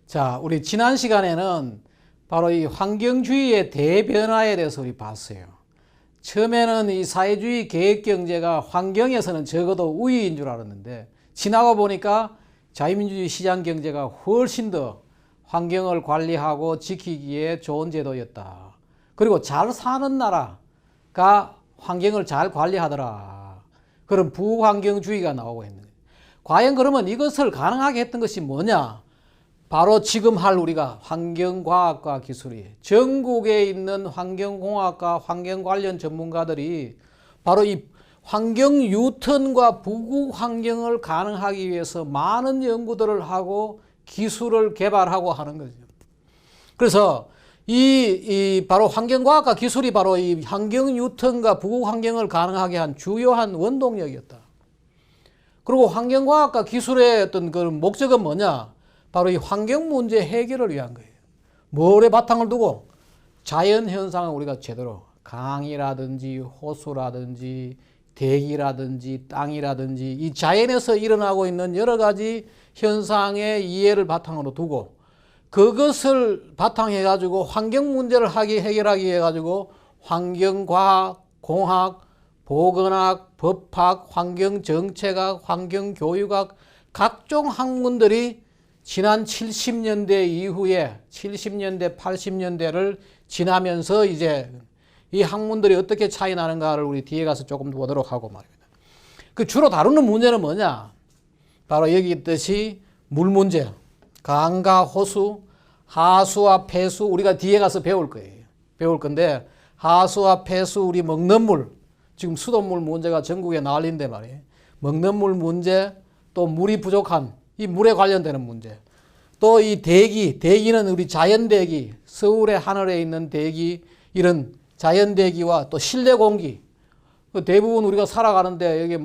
자, 우리 지난 시간에는 바로 이 환경주의의 대변화에 대해서 우리 봤어요. 처음에는 이 사회주의 계획경제가 환경에서는 적어도 우위인 줄 알았는데 지나고 보니까 자유민주주의 시장경제가 훨씬 더 환경을 관리하고 지키기에 좋은 제도였다. 그리고 잘 사는 나라가 환경을 잘 관리하더라. 그런 부환경주의가 나오고 있는 거예요. 과연 그러면 이것을 가능하게 했던 것이 뭐냐? 바로 지금 할 우리가 환경과학과 기술이에요. 전국에 있는 환경공학과 환경 관련 전문가들이 바로 이 환경 유턴과 부국 환경을 가능하기 위해서 많은 연구들을 하고 기술을 개발하고 하는 거죠. 그래서 이 바로 환경과학과 기술이 바로 이 환경 유턴과 부국 환경을 가능하게 한 주요한 원동력이었다. 그리고 환경과학과 기술의 어떤 그 목적은 뭐냐? 바로 이 환경 문제 해결을 위한 거예요. 뭘에 바탕을 두고? 자연 현상을 우리가 제대로 강이라든지 호수라든지 대기라든지 땅이라든지 이 자연에서 일어나고 있는 여러 가지 현상의 이해를 바탕으로 두고 그것을 바탕해 가지고 환경 문제를 해결하기 위해 가지고 환경과학, 공학, 보건학, 법학, 환경정책학, 환경교육학 각종 학문들이 지난 70년대 이후에 70년대, 80년대를 지나면서 이제 이 학문들이 어떻게 차이 나는가를 우리 뒤에 가서 조금 보도록 하고 말입니다. 그 주로 다루는 문제는 뭐냐? 바로 여기 있듯이 물 문제, 강과 호수, 하수와 폐수 우리가 뒤에 가서 배울 거예요. 배울 건데 하수와 폐수 우리 먹는 물, 지금 수돗물 문제가 전국에 난리인데 말이에요. 먹는 물 문제, 또 물이 부족한 이 물에 관련되는 문제. 또 이 대기는 우리 자연대기, 서울의 하늘에 있는 대기, 이런 자연대기와 또 실내 공기. 대부분 우리가 살아가는데 여기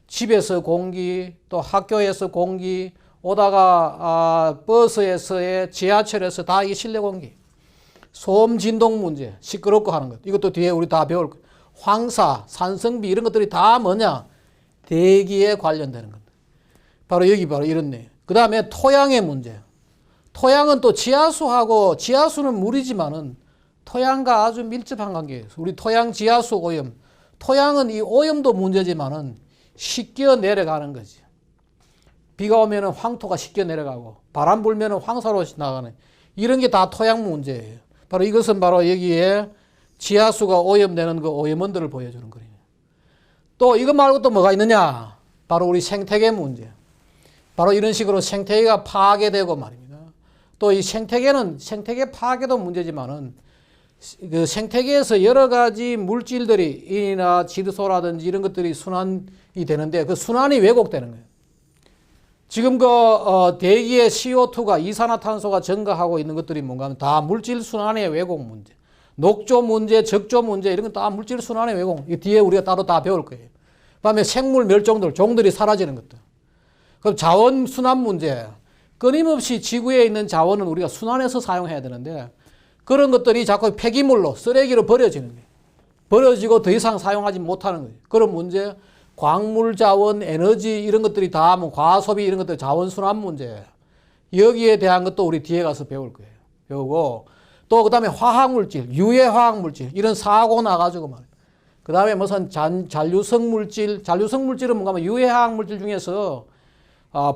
집에서 공기, 또 학교에서 공기, 오다가 버스에서의 지하철에서 다 이 실내 공기. 소음 진동 문제, 시끄럽고 하는 것. 이것도 뒤에 우리 다 배울 거예요. 황사, 산성비 이런 것들이 다 뭐냐? 대기에 관련되는 겁니다. 바로 여기 바로 이렇네. 그 다음에 토양의 문제. 토양은 또 지하수는 물이지만은 토양과 아주 밀접한 관계예요. 우리 토양 지하수 오염. 토양은 이 오염도 문제지만은 씻겨 내려가는 거지. 비가 오면은 황토가 씻겨 내려가고 바람 불면은 황사로 나가는 이런 게 다 토양 문제예요. 바로 이것은 바로 여기에 지하수가 오염되는 그 오염원들을 보여주는 거예요. 또 이것 말고 또 뭐가 있느냐? 바로 우리 생태계 문제. 바로 이런 식으로 생태계가 파괴되고 말입니다. 또 이 생태계 파괴도 문제지만은 그 생태계에서 여러 가지 물질들이 인이나 질소라든지 이런 것들이 순환이 되는데 그 순환이 왜곡되는 거예요. 지금 대기의 CO2가 이산화탄소가 증가하고 있는 것들이 뭔가 하면 다 물질 순환의 왜곡 문제. 녹조 문제, 적조 문제 이런 건 다 물질 순환의 왜곡. 이 뒤에 우리가 따로 다 배울 거예요. 그다음에 생물 멸종들, 종들이 사라지는 것들. 그럼 자원 순환 문제. 끊임없이 지구에 있는 자원은 우리가 순환해서 사용해야 되는데 그런 것들이 자꾸 폐기물로 쓰레기로 버려지는 거예요. 버려지고 더 이상 사용하지 못하는 거예요. 그런 문제, 광물 자원, 에너지 이런 것들이 다 과소비 이런 것들 자원 순환 문제. 여기에 대한 것도 우리 뒤에 가서 배울 거예요. 배우고 또 그다음에 화학물질, 유해 화학물질 이런 사고 나가지고 말이에요. 그다음에 무슨 잔류성 물질은 뭔가 하면 유해 화학물질 중에서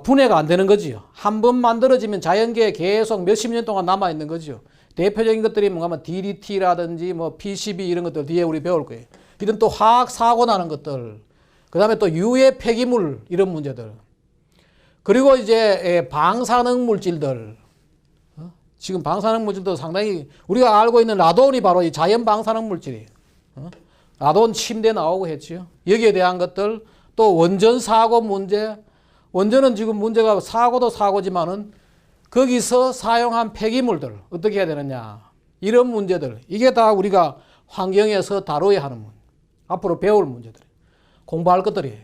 분해가 안 되는 거지요. 한 번 만들어지면 자연계에 계속 몇십 년 동안 남아 있는 거죠. 대표적인 것들이 뭔가 하면 DDT라든지 PCB 이런 것들 뒤에 우리 배울 거예요. 이런 또 화학 사고 나는 것들. 그다음에 또 유해 폐기물 이런 문제들. 그리고 이제 방사능 물질들. 지금 방사능 물질도 상당히 우리가 알고 있는 라돈이 바로 이 자연 방사능 물질이에요. 라돈 침대 나오고 했죠. 여기에 대한 것들 또 원전 사고 문제. 원전은 지금 문제가 사고도 사고지만은 거기서 사용한 폐기물들 어떻게 해야 되느냐. 이런 문제들. 이게 다 우리가 환경에서 다뤄야 하는 문제. 앞으로 배울 문제들. 공부할 것들이에요.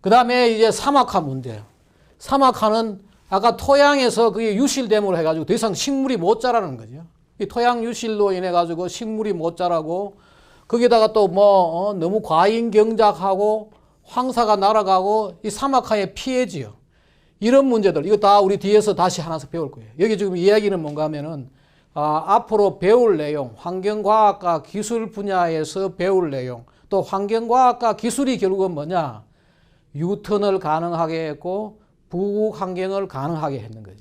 그 다음에 이제 사막화 문제. 사막화는 아까 토양에서 그게 유실됨으로 해가지고 더 이상 식물이 못 자라는 거죠. 이 토양 유실로 인해가지고 식물이 못 자라고 거기다가 또 너무 과잉 경작하고 황사가 날아가고 이 사막화의 피해지요. 이런 문제들, 이거 다 우리 뒤에서 다시 하나씩 배울 거예요. 여기 지금 이야기는 뭔가 하면은, 앞으로 배울 내용, 환경과학과 기술 분야에서 배울 내용, 또 환경과학과 기술이 결국은 뭐냐? 유턴을 가능하게 했고, 부국 환경을 가능하게 했는 거죠.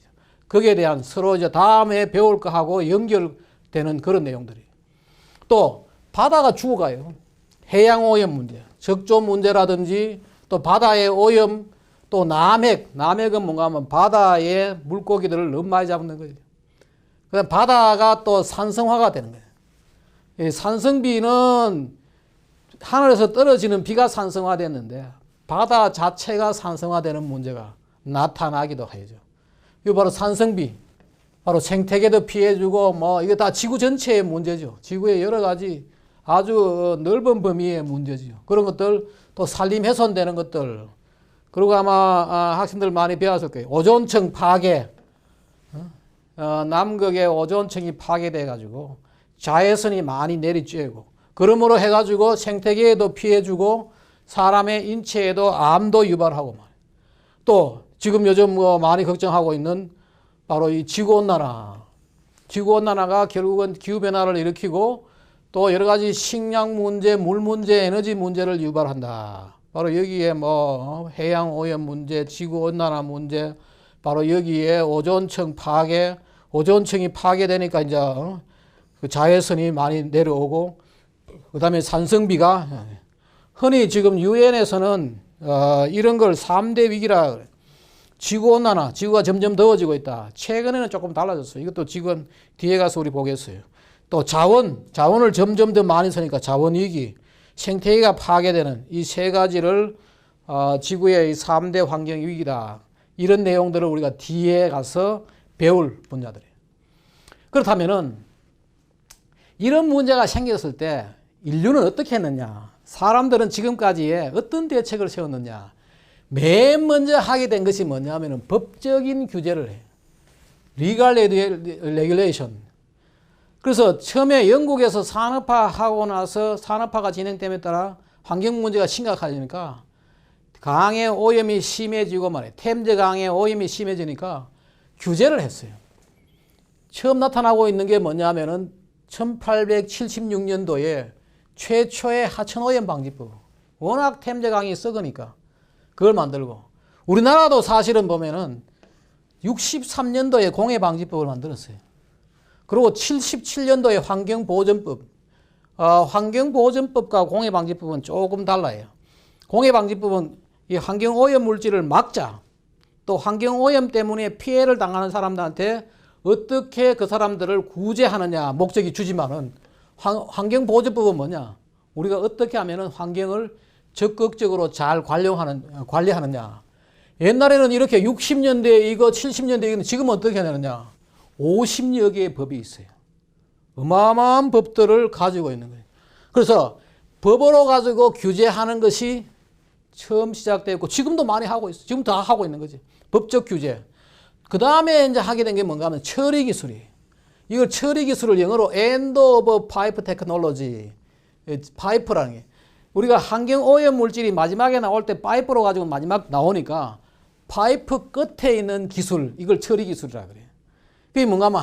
거기에 대한 서로 이제 다음에 배울 거하고 연결되는 그런 내용들이. 또, 바다가 죽어가요. 해양오염 문제, 적조 문제라든지, 또 바다의 오염, 또 남핵은 뭔가 하면 바다에 물고기들을 너무 많이 잡는 거죠. 그다음 바다가 또 산성화가 되는 거예요. 이 산성비는 하늘에서 떨어지는 비가 산성화됐는데 바다 자체가 산성화되는 문제가 나타나기도 하죠. 이거 바로 산성비, 바로 생태계도 피해주고 뭐 이게 다 지구 전체의 문제죠. 지구의 여러 가지 아주 넓은 범위의 문제죠. 그런 것들, 또 산림 훼손되는 것들, 그리고 아마 학생들 많이 배웠을 거예요. 오존층 파괴. 남극의 오존층이 파괴돼 가지고 자외선이 많이 내리쬐고, 그러므로 해가지고 생태계에도 피해주고 사람의 인체에도 암도 유발하고, 또 지금 요즘 뭐 많이 걱정하고 있는 바로 이 지구온난화. 지구온난화가 결국은 기후변화를 일으키고 또 여러 가지 식량 문제, 물 문제, 에너지 문제를 유발한다. 바로 여기에 뭐 해양 오염 문제, 지구온난화 문제, 바로 여기에 오존층 파괴, 오존층이 파괴되니까 이제 그 자외선이 많이 내려오고, 그 다음에 산성비가, 흔히 지금 유엔에서는 이런 걸 3대 위기라 그래요. 지구온난화, 지구가 점점 더워지고 있다. 최근에는 조금 달라졌어요. 이것도 지금 뒤에 가서 우리 보겠어요. 또 자원을 점점 더 많이 쓰니까 자원위기, 생태계가 파괴되는 이 세 가지를 지구의 3대 환경위기다. 이런 내용들을 우리가 뒤에 가서 배울 분야들이에요. 그렇다면은 이런 문제가 생겼을 때 인류는 어떻게 했느냐? 사람들은 지금까지의 어떤 대책을 세웠느냐? 맨 먼저 하게 된 것이 뭐냐면은 법적인 규제를 해요. Legal Regulation. 그래서 처음에 영국에서 산업화하고 나서 산업화가 진행됨에 따라 환경 문제가 심각해지니까 강의 오염이 심해지고 말이에요. 템제 강의 오염이 심해지니까 규제를 했어요. 처음 나타나고 있는 게 뭐냐면은 1876년도에 최초의 하천오염 방지법. 워낙 템제 강이 썩으니까 그걸 만들고, 우리나라도 사실은 보면은 63년도에 공해방지법을 만들었어요. 그리고 77년도에 환경보전법. 환경보전법과 공해방지법은 조금 달라요. 공해방지법은 이 환경오염 물질을 막자, 또 환경오염 때문에 피해를 당하는 사람들한테 어떻게 그 사람들을 구제하느냐 목적이 주지만은, 환경보전법은 뭐냐? 우리가 어떻게 하면은 환경을 적극적으로 잘 관리하느냐. 옛날에는 이렇게 60년대 이거 70년대 이거, 지금은 어떻게 하느냐? 50여 개의 법이 있어요. 어마어마한 법들을 가지고 있는 거예요. 그래서 법으로 가지고 규제하는 것이 처음 시작되었고 지금도 많이 하고 있어요. 지금 다 하고 있는 거지. 법적 규제. 그 다음에 이제 하게 된 게 뭔가 하면 처리 기술이. 이걸 처리 기술을 영어로 End of Pipe Technology. 파이프라는 게. 우리가 환경오염 물질이 마지막에 나올 때 파이프로 가지고 마지막 나오니까 파이프 끝에 있는 기술, 이걸 처리 기술이라 그래요. 그게 뭔가 하면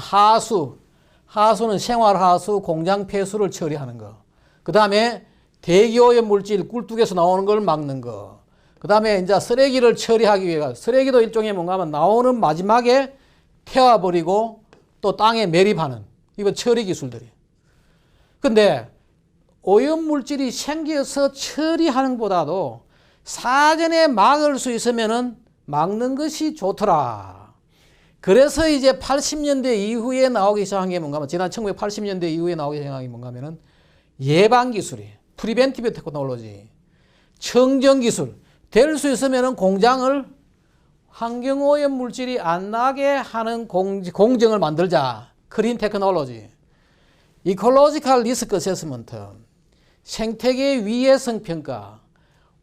하수는 생활하수, 공장 폐수를 처리하는 거. 그 다음에 대기오염 물질, 꿀뚝에서 나오는 걸 막는 거. 그 다음에 이제 쓰레기를 처리하기 위해, 쓰레기도 일종의 뭔가 하면 나오는 마지막에 태워버리고 또 땅에 매립하는, 이거 처리 기술들이에요. 근데 오염 물질이 생겨서 처리하는 것보다도 사전에 막을 수 있으면은 막는 것이 좋더라. 그래서 이제 80년대 이후에 나오기 시작한 게 뭔가 하면, 지난 1980년대 이후에 나오기 시작한 게 뭔가 하면은 예방 기술이에요. 프리벤티브 테크놀로지. 청정 기술. 될 수 있으면은 공장을 환경오염 물질이 안 나게 하는 공정을 만들자. 크린 테크놀로지. 이콜로지컬 리스크 어세스먼트. 생태계 위해성 평가.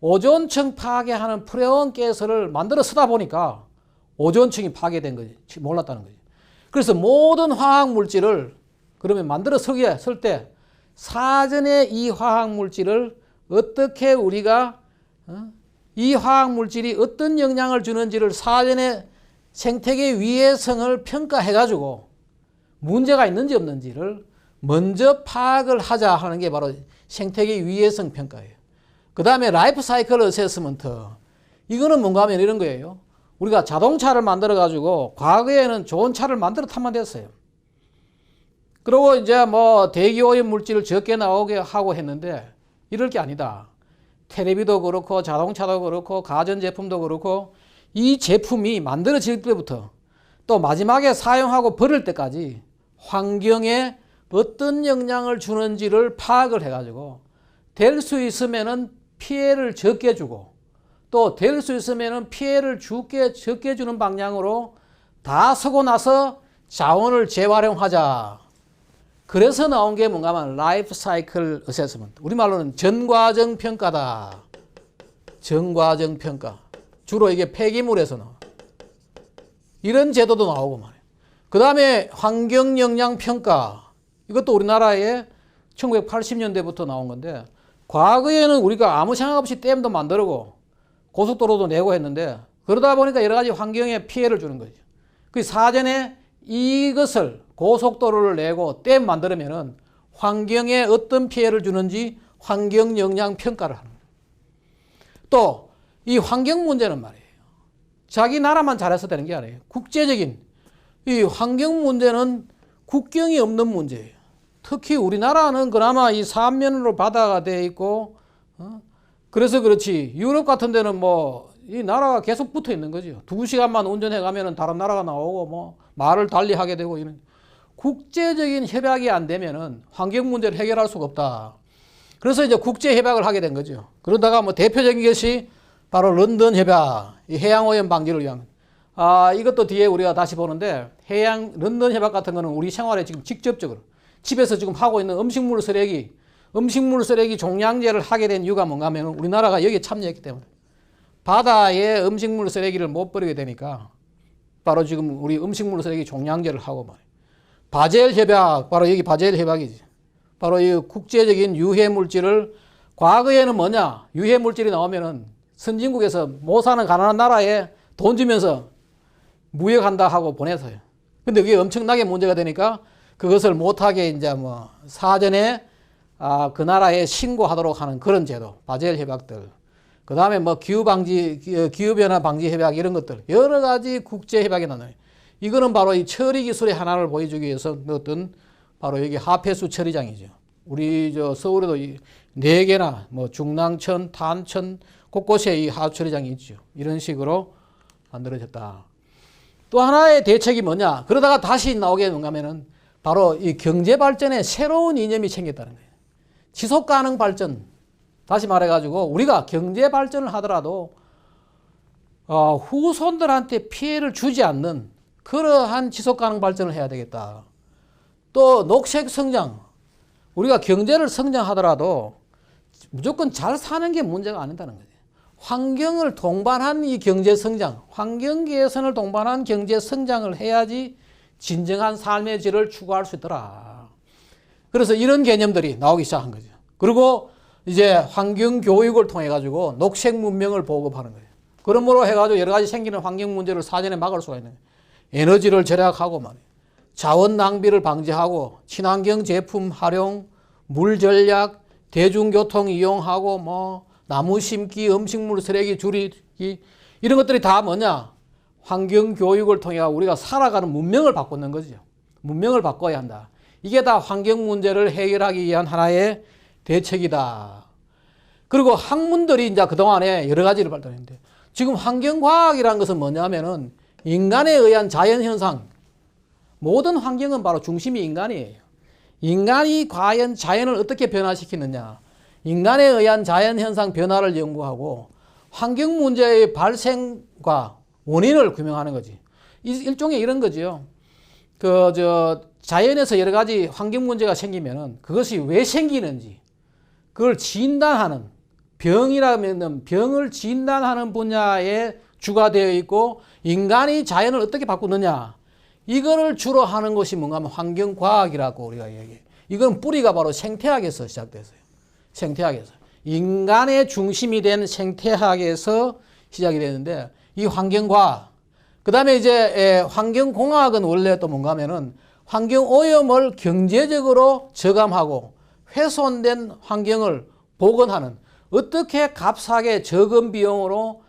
오존층 파괴하는 프레온 가스를 만들어 쓰다 보니까 오존층이 파괴된 거지. 몰랐다는 거지. 그래서 모든 화학 물질을 그러면 만들어 쓸 때 사전에 이 화학 물질을 어떻게 우리가 이 화학물질이 어떤 영향을 주는지를 사전에 생태계 위해성을 평가해가지고 문제가 있는지 없는지를 먼저 파악을 하자 하는 게 바로 생태계 위해성 평가예요. 그 다음에 라이프 사이클 어세스먼트. 이거는 뭔가 하면 이런 거예요. 우리가 자동차를 만들어가지고 과거에는 좋은 차를 만들어 타면 됐어요. 그리고 이제 뭐 대기오염 물질을 적게 나오게 하고 했는데 이럴 게 아니다. 텔레비도 그렇고 자동차도 그렇고 가전제품도 그렇고 이 제품이 만들어질 때부터 또 마지막에 사용하고 버릴 때까지 환경에 어떤 영향을 주는지를 파악을 해가지고 될 수 있으면은 피해를 적게 주고 또 될 수 있으면은 피해를 적게 주는 방향으로 다 서고 나서 자원을 재활용하자. 그래서 나온 게 뭔가 하면 라이프 사이클 어세스먼트. 우리말로는 전과정 평가다. 전과정 평가. 주로 이게 폐기물에서 나와. 이런 제도도 나오고 말이에요. 그 다음에 환경 영향 평가. 이것도 우리나라에 1980년대부터 나온 건데 과거에는 우리가 아무 생각 없이 댐도 만들고 고속도로도 내고 했는데 그러다 보니까 여러 가지 환경에 피해를 주는 거죠. 그 사전에 이것을 고속도로를 내고 댐 만들면은 환경에 어떤 피해를 주는지 환경 영향 평가를 하는 거예요. 또 이 환경 문제는 말이에요. 자기 나라만 잘해서 되는 게 아니에요. 국제적인 이 환경 문제는 국경이 없는 문제예요. 특히 우리나라는 그나마 이 삼면으로 바다가 돼 있고 그래서 그렇지 유럽 같은 데는 뭐 이 나라가 계속 붙어 있는 거죠. 2시간만 운전해 가면은 다른 나라가 나오고 뭐 말을 달리 하게 되고 이런 국제적인 협약이 안 되면은 환경 문제를 해결할 수가 없다. 그래서 이제 국제 협약을 하게 된 거죠. 그러다가 뭐 대표적인 것이 바로 런던 협약, 이 해양 오염 방지를 위한 이것도 뒤에 우리가 다시 보는데 런던 협약 같은 거는 우리 생활에 지금 직접적으로 집에서 지금 하고 있는 음식물 쓰레기 종량제를 하게 된 이유가 뭔가 하면 우리나라가 여기에 참여했기 때문에 바다에 음식물 쓰레기를 못 버리게 되니까 바로 지금 우리 음식물 쓰레기 종량제를 하고 말이에요. 바젤 협약, 바로 여기 바젤 협약이지. 바로 이 국제적인 유해 물질을 과거에는 뭐냐? 유해 물질이 나오면은 선진국에서 못 사는 가난한 나라에 돈 주면서 무역한다 하고 보내서요. 근데 그게 엄청나게 문제가 되니까 그것을 못하게 이제 뭐 사전에 그 나라에 신고하도록 하는 그런 제도, 바젤 협약들. 그 다음에 뭐 기후변화 방지 협약 이런 것들. 여러 가지 국제 협약이 나와요. 이거는 바로 이 처리 기술의 하나를 보여주기 위해서 넣었던 바로 여기 하폐수 처리장이죠. 우리 서울에도 4개나 뭐 중랑천, 탄천 곳곳에 이 하수 처리장이 있죠. 이런 식으로 만들어졌다. 또 하나의 대책이 뭐냐? 그러다가 다시 나오게 뭔가 하면은 바로 이 경제 발전에 새로운 이념이 생겼다는 거예요. 지속 가능 발전. 다시 말해가지고 우리가 경제 발전을 하더라도 후손들한테 피해를 주지 않는 그러한 지속 가능 발전을 해야 되겠다. 또 녹색 성장. 우리가 경제를 성장하더라도 무조건 잘 사는 게 문제가 아니다는 거예요. 환경을 동반한 이 경제 성장, 환경 개선을 동반한 경제 성장을 해야지 진정한 삶의 질을 추구할 수 있더라. 그래서 이런 개념들이 나오기 시작한 거죠. 그리고 이제 환경 교육을 통해 가지고 녹색 문명을 보급하는 거예요. 그러므로 해가지고 여러 가지 생기는 환경 문제를 사전에 막을 수가 있는 거예요. 에너지를 절약하고 말이에요. 자원 낭비를 방지하고 친환경 제품 활용, 물 전략, 대중교통 이용하고 뭐 나무 심기, 음식물 쓰레기 줄이기 이런 것들이 다 뭐냐? 환경 교육을 통해 우리가 살아가는 문명을 바꾸는 거죠. 문명을 바꿔야 한다. 이게 다 환경 문제를 해결하기 위한 하나의 대책이다. 그리고 학문들이 이제 그동안에 여러 가지를 발달했는데 지금 환경과학이라는 것은 뭐냐면은 인간에 의한 자연현상. 모든 환경은 바로 중심이 인간이에요. 인간이 과연 자연을 어떻게 변화시키느냐. 인간에 의한 자연현상 변화를 연구하고 환경 문제의 발생과 원인을 규명하는 거지. 일종의 이런 거죠. 자연에서 여러 가지 환경 문제가 생기면은 그것이 왜 생기는지 그걸 진단하는 병이라면 병을 진단하는 분야에 주가 되어 있고 인간이 자연을 어떻게 바꾸느냐 이거를 주로 하는 것이 뭔가 하면 환경과학이라고 우리가 얘기해요. 이건 뿌리가 바로 생태학에서 시작됐어요. 생태학에서. 인간의 중심이 된 생태학에서 시작이 되는데 이 환경과학, 그 다음에 이제 환경공학은 원래 또 뭔가 하면은 환경오염을 경제적으로 저감하고 훼손된 환경을 복원하는, 어떻게 값싸게 적은 비용으로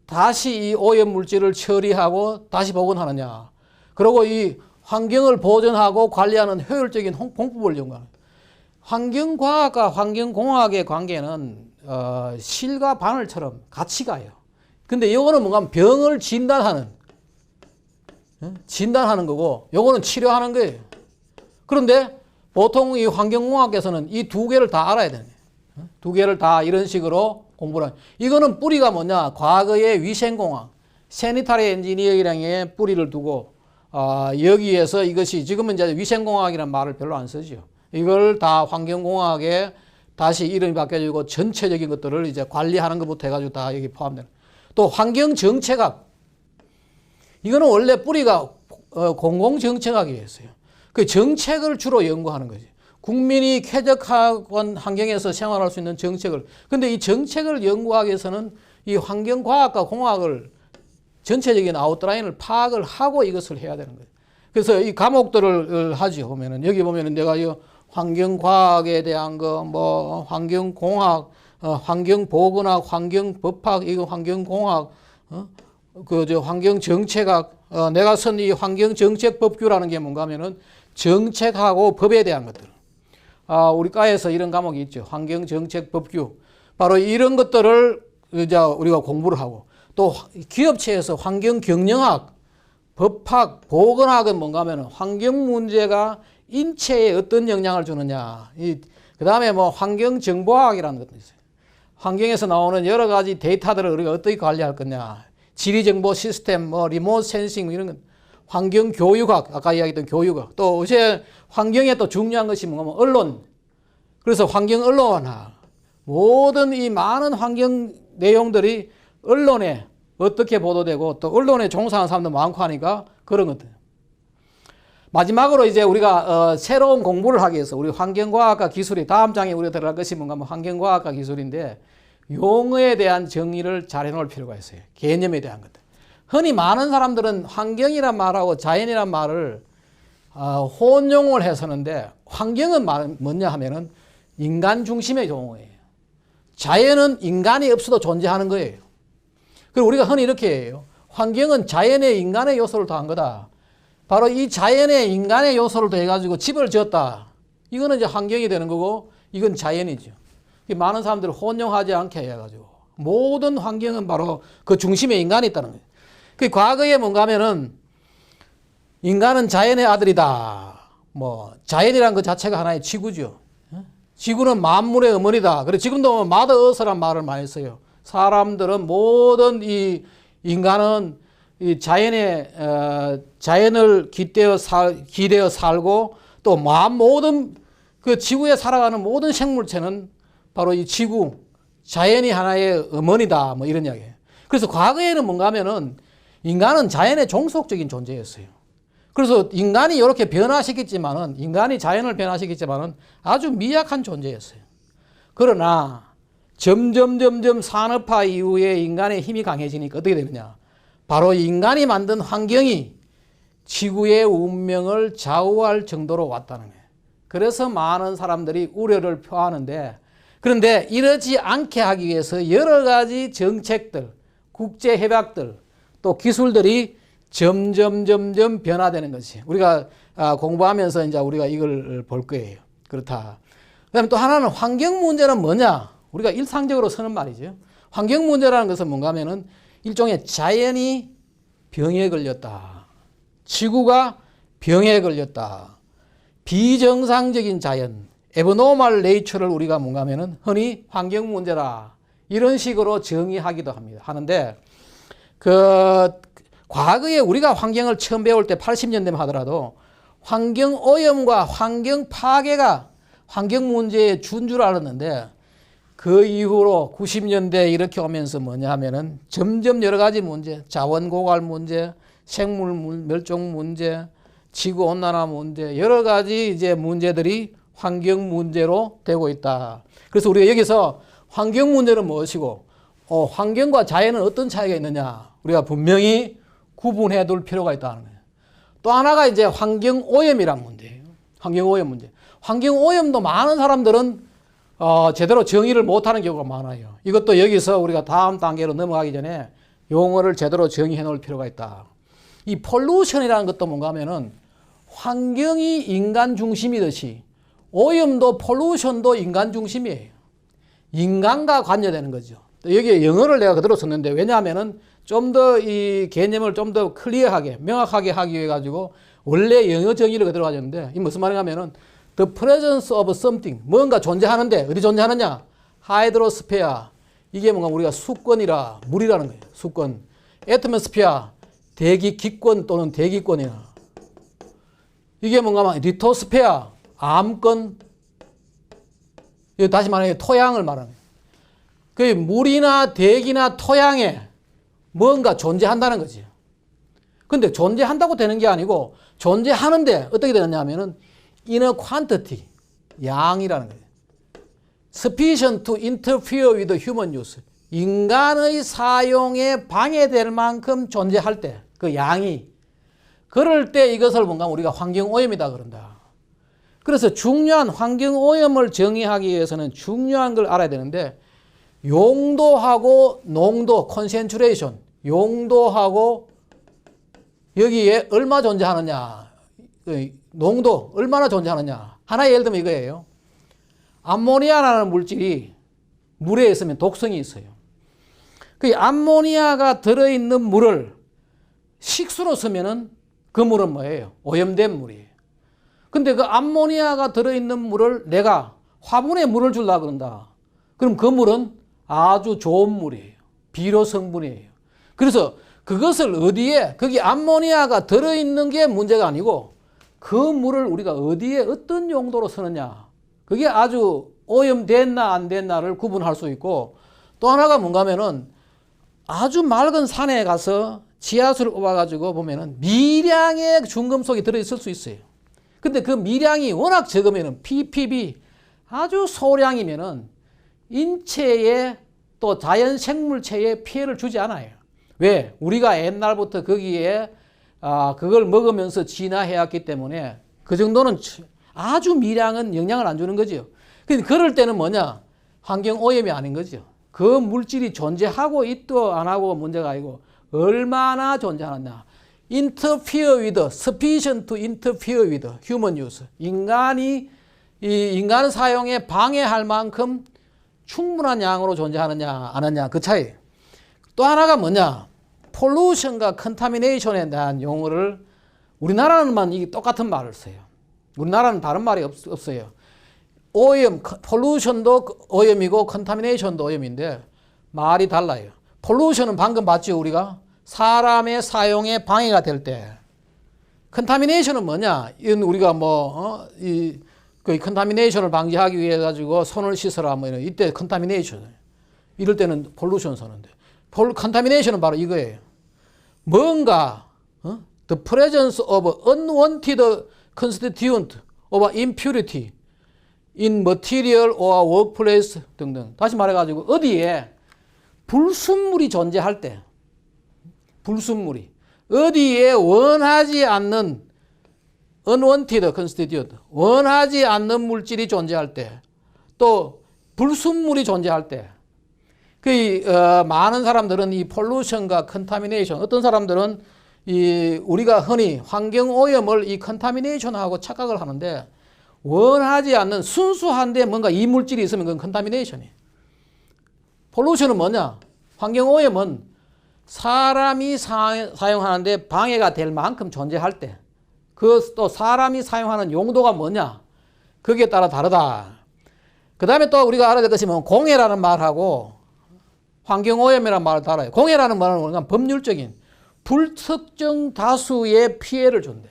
다시 이 오염 물질을 처리하고 다시 복원하느냐. 그리고 이 환경을 보존하고 관리하는 효율적인 공법을 연구하는. 환경과학과 환경공학의 관계는 실과 바늘처럼 같이 가요. 근데 이거는 뭔가 하면 병을 진단하는 거고, 요거는 치료하는 거예요. 그런데 보통 이 환경공학에서는 이 두 개를 다 알아야 되는 거예요. 두 개를 다 이런 식으로 공부를 하는. 이거는 뿌리가 뭐냐? 과거의 위생공학, 세니타리 엔지니어링의 뿌리를 두고 여기에서 이것이 지금은 이제 위생공학이라는 말을 별로 안 쓰죠. 이걸 다 환경공학에 다시 이름이 바뀌어지고 전체적인 것들을 이제 관리하는 것부터 해가지고 다 여기 포함되는. 또 환경정책학. 이거는 원래 뿌리가 공공정책학이었어요. 그 정책을 주로 연구하는 거지. 국민이 쾌적한 환경에서 생활할 수 있는 정책을. 근데 이 정책을 연구하기 위해서는 이 환경과학과 공학을 전체적인 아웃라인을 파악을 하고 이것을 해야 되는 거예요. 그래서 이 과목들을 하죠. 보면은 여기 보면은 내가 이 환경과학에 대한 거, 뭐 환경공학, 환경보건학, 환경법학, 이거 환경공학, 환경정책학, 내가 쓴 이 환경정책법규라는 게 뭔가 하면은 정책하고 법에 대한 것들. 우리 과에서 이런 과목이 있죠. 환경정책법규. 바로 이런 것들을 이제 우리가 공부를 하고, 또 기업체에서 환경경영학, 법학, 보건학은 뭔가 하면 환경 문제가 인체에 어떤 영향을 주느냐. 그 다음에 뭐 환경정보학이라는 것도 있어요. 환경에서 나오는 여러 가지 데이터들을 우리가 어떻게 관리할 거냐. 지리정보 시스템, 뭐 리모트 센싱 이런 것. 환경교육학, 아까 이야기했던 교육학. 또 요새 환경에 또 중요한 것이 뭐냐면 언론. 그래서 환경언론학. 모든 이 많은 환경 내용들이 언론에 어떻게 보도되고 또 언론에 종사하는 사람도 많고 하니까 그런 것들. 마지막으로 이제 우리가 새로운 공부를 하기 위해서 우리 환경과학과 기술이 다음 장에 우리가 들어갈 것이 뭔가 하면 환경과학과 기술인데 용어에 대한 정의를 잘 해놓을 필요가 있어요. 개념에 대한 것들. 흔히 많은 사람들은 환경이란 말하고 자연이란 말을 혼용을 해서는데 환경은 뭐냐 하면은 인간 중심의 용어예요. 자연은 인간이 없어도 존재하는 거예요. 그리고 우리가 흔히 이렇게 해요. 환경은 자연의 인간의 요소를 더한 거다. 바로 이 자연의 인간의 요소를 더해가지고 집을 지었다. 이거는 이제 환경이 되는 거고 이건 자연이죠. 많은 사람들을 혼용하지 않게 해가지고 모든 환경은 바로 그 중심에 인간이 있다는 거예요. 그 과거에 뭔가 하면은 인간은 자연의 아들이다. 뭐 자연이란 그 자체가 하나의 지구죠. 지구는 만물의 어머니다. 그래서 지금도 마더어스란 말을 많이 써요. 사람들은 모든 이 인간은 이 자연을 기대어 살고 또 모든 그 지구에 살아가는 모든 생물체는 바로 이 지구, 자연이 하나의 어머니다. 뭐 이런 이야기예요. 그래서 과거에는 뭔가 하면은 인간은 자연의 종속적인 존재였어요. 그래서 인간이 이렇게 변화시켰지만은, 인간이 자연을 변화시켰지만은 아주 미약한 존재였어요. 그러나 점점 산업화 이후에 인간의 힘이 강해지니까 어떻게 되느냐. 바로 인간이 만든 환경이 지구의 운명을 좌우할 정도로 왔다는 거예요. 그래서 많은 사람들이 우려를 표하는데, 그런데 이러지 않게 하기 위해서 여러 가지 정책들, 국제협약들, 또 기술들이 점점 변화되는 것이 우리가 공부하면서 이제 우리가 이걸 볼 거예요. 그렇다. 그다음에 또 하나는 환경 문제는 뭐냐? 우리가 일상적으로 쓰는 말이죠. 환경 문제라는 것은 뭔가 하면은 일종의 자연이 병에 걸렸다. 지구가 병에 걸렸다. 비정상적인 자연, abnormal nature를 우리가 뭔가 하면은 흔히 환경 문제라. 이런 식으로 정의하기도 합니다. 하는데 과거에 우리가 환경을 처음 배울 때 80년대만 하더라도 환경 오염과 환경 파괴가 환경 문제의 준 줄 알았는데 그 이후로 90년대 이렇게 오면서 뭐냐 하면은 점점 여러 가지 문제, 자원 고갈 문제, 생물 멸종 문제, 지구 온난화 문제, 여러 가지 이제 문제들이 환경 문제로 되고 있다. 그래서 우리가 여기서 환경 문제는 무엇이고 환경과 자연은 어떤 차이가 있느냐 우리가 분명히 구분해 둘 필요가 있다는 거예요. 또 하나가 이제 환경오염이란 문제예요. 환경오염 문제. 환경오염도 많은 사람들은 제대로 정의를 못하는 경우가 많아요. 이것도 여기서 우리가 다음 단계로 넘어가기 전에 용어를 제대로 정의해 놓을 필요가 있다. 이 폴루션이라는 것도 뭔가 하면은 환경이 인간 중심이듯이 오염도 폴루션도 인간 중심이에요. 인간과 관여되는 거죠. 여기에 영어를 내가 그대로 썼는데 왜냐하면은 좀 더 이 개념을 좀 더 클리어하게 명확하게 하기 위해 가지고 원래 영어 정의를 그대로 가졌는데 이 무슨 말이냐면은 the presence of something 뭔가 존재하는데 어디 존재하느냐 하이드로스페어 이게 뭔가 우리가 수권이라 물이라는 거예요. 수권 애트모스피어 대기 기권 또는 대기권이나 이게 뭔가 리토스페어 암권 다시 말하면 토양을 말하는 거예요. 그 물이나 대기나 토양에 뭔가 존재한다는 거지. 근데 존재한다고 되는 게 아니고 존재하는데 어떻게 되느냐 하면은 in a quantity 양이라는 거예요. sufficient to interfere with human use 인간의 사용에 방해될 만큼 존재할 때 그 양이 그럴 때 이것을 뭔가 우리가 환경오염이다 그런다. 그래서 중요한 환경오염을 정의하기 위해서는 중요한 걸 알아야 되는데 용도하고 농도 컨센트레이션 용도하고 여기에 얼마 존재하느냐 농도 얼마나 존재하느냐 하나의 예를 들면 이거예요. 암모니아라는 물질이 물에 있으면 독성이 있어요. 그 암모니아가 들어있는 물을 식수로 쓰면은 그 물은 뭐예요? 오염된 물이에요. 근데 그 암모니아가 들어있는 물을 내가 화분에 물을 주려고 그런다. 그럼 그 물은 아주 좋은 물이에요. 비료 성분이에요. 그래서 그것을 어디에 거기 암모니아가 들어있는 게 문제가 아니고 그 물을 우리가 어디에 어떤 용도로 쓰느냐 그게 아주 오염됐나 안 됐나를 구분할 수 있고 또 하나가 뭔가 하면은 아주 맑은 산에 가서 지하수를 뽑아가지고 보면은 미량의 중금속이 들어있을 수 있어요. 근데 그 미량이 워낙 적으면은 ppb 아주 소량이면은 인체에 또 자연 생물체에 피해를 주지 않아요. 왜? 우리가 옛날부터 거기에 그걸 먹으면서 진화해왔기 때문에 그 정도는 아주 미량은 영향을 안 주는 거죠. 근데 그럴 때는 뭐냐? 환경 오염이 아닌 거죠. 그 물질이 존재하고 있도 안 하고 문제가 아니고 얼마나 존재하느냐. interfere with, sufficient to interfere with human use. 인간 사용에 방해할 만큼 충분한 양으로 존재하느냐 안 하느냐 그 차이. 또 하나가 뭐냐? 폴루션과 컨타미네이션에 대한 용어를 우리나라는만 이게 똑같은 말을 써요. 우리나라는 다른 말이 없어요. 오염, 폴루션도 오염이고 컨타미네이션도 오염인데 말이 달라요. 폴루션은 방금 봤죠 우리가? 사람의 사용에 방해가 될 때. 컨타미네이션은 뭐냐? 이건 우리가 그 컨타미네이션을 방지하기 위해 가지고 손을 씻어라 뭐 이런 이때 컨타미네이션. 이럴 때는 폴루션 쓰는데. 컨타미네이션은 바로 이거예요. 뭔가 the presence of unwanted constituent of impurity in material or workplace 등등. 다시 말해가지고 어디에 불순물이 존재할 때 불순물이 어디에 원하지 않는 unwanted constituent 원하지 않는 물질이 존재할 때 또 불순물이 존재할 때 많은 사람들은 이 폴루션과 컨타미네이션 어떤 사람들은 우리가 흔히 환경오염을 이 컨타미네이션하고 착각을 하는데 원하지 않는 순수한데 뭔가 이물질이 있으면 그건 컨타미네이션이에요. 폴루션은 뭐냐? 환경오염은 사람이 사용하는데 방해가 될 만큼 존재할 때 또 사람이 사용하는 용도가 뭐냐? 거기에 따라 다르다. 그 다음에 또 우리가 알아야 될 것이 공해라는 말하고 환경오염이라는 말을 달아요. 공해라는 말은 법률적인 불특정 다수의 피해를 준대.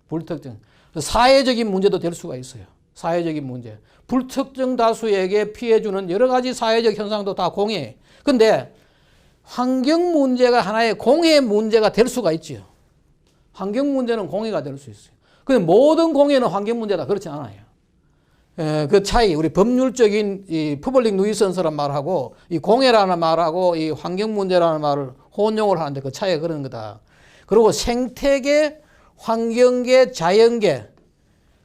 불특정. 사회적인 문제도 될 수가 있어요. 사회적인 문제. 불특정 다수에게 피해 주는 여러 가지 사회적 현상도 다 공해. 근데 환경 문제가 하나의 공해 문제가 될 수가 있죠. 환경 문제는 공해가 될 수 있어요. 근데 모든 공해는 환경 문제다. 그렇지 않아요. 그 차이, 우리 법률적인 이 퍼블릭 누이선스라는 말하고 이 공해라는 말하고 이 환경 문제라는 말을 혼용을 하는데 그 차이가 그런 거다. 그리고 생태계, 환경계, 자연계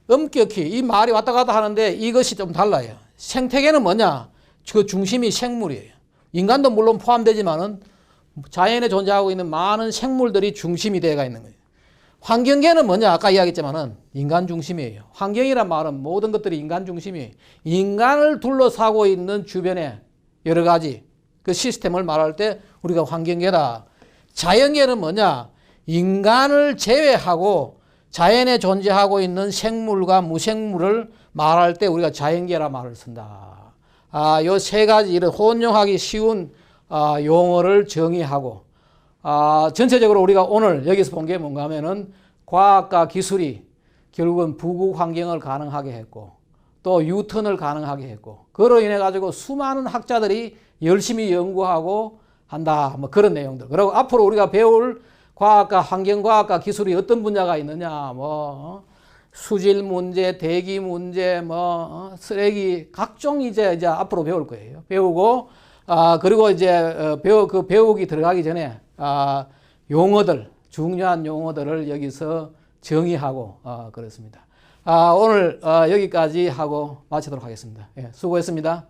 엄격히 이 말이 왔다 갔다 하는데 이것이 좀 달라요. 생태계는 뭐냐? 그 중심이 생물이에요. 인간도 물론 포함되지만은 자연에 존재하고 있는 많은 생물들이 중심이 되어가 있는 거예요. 환경계는 뭐냐? 아까 이야기했지만은 인간 중심이에요. 환경이란 말은 모든 것들이 인간 중심이에요. 인간을 둘러싸고 있는 주변에 여러 가지 그 시스템을 말할 때 우리가 환경계다. 자연계는 뭐냐? 인간을 제외하고 자연에 존재하고 있는 생물과 무생물을 말할 때 우리가 자연계라 말을 쓴다. 요 세 가지 이런 혼용하기 쉬운 용어를 정의하고 전체적으로 우리가 오늘 여기서 본 게 뭔가 하면은 과학과 기술이 결국은 부국 환경을 가능하게 했고 또 유턴을 가능하게 했고 그로 인해 가지고 수많은 학자들이 열심히 연구하고 한다. 뭐 그런 내용들. 그리고 앞으로 우리가 배울 과학과 환경과학과 기술이 어떤 분야가 있느냐. 뭐 수질 문제, 대기 문제, 뭐 쓰레기 각종 이제 앞으로 배울 거예요. 배우고 그리고 이제 배우기 들어가기 전에 용어들, 중요한 용어들을 여기서 정의하고 그렇습니다. 오늘 여기까지 하고 마치도록 하겠습니다. 예, 수고했습니다.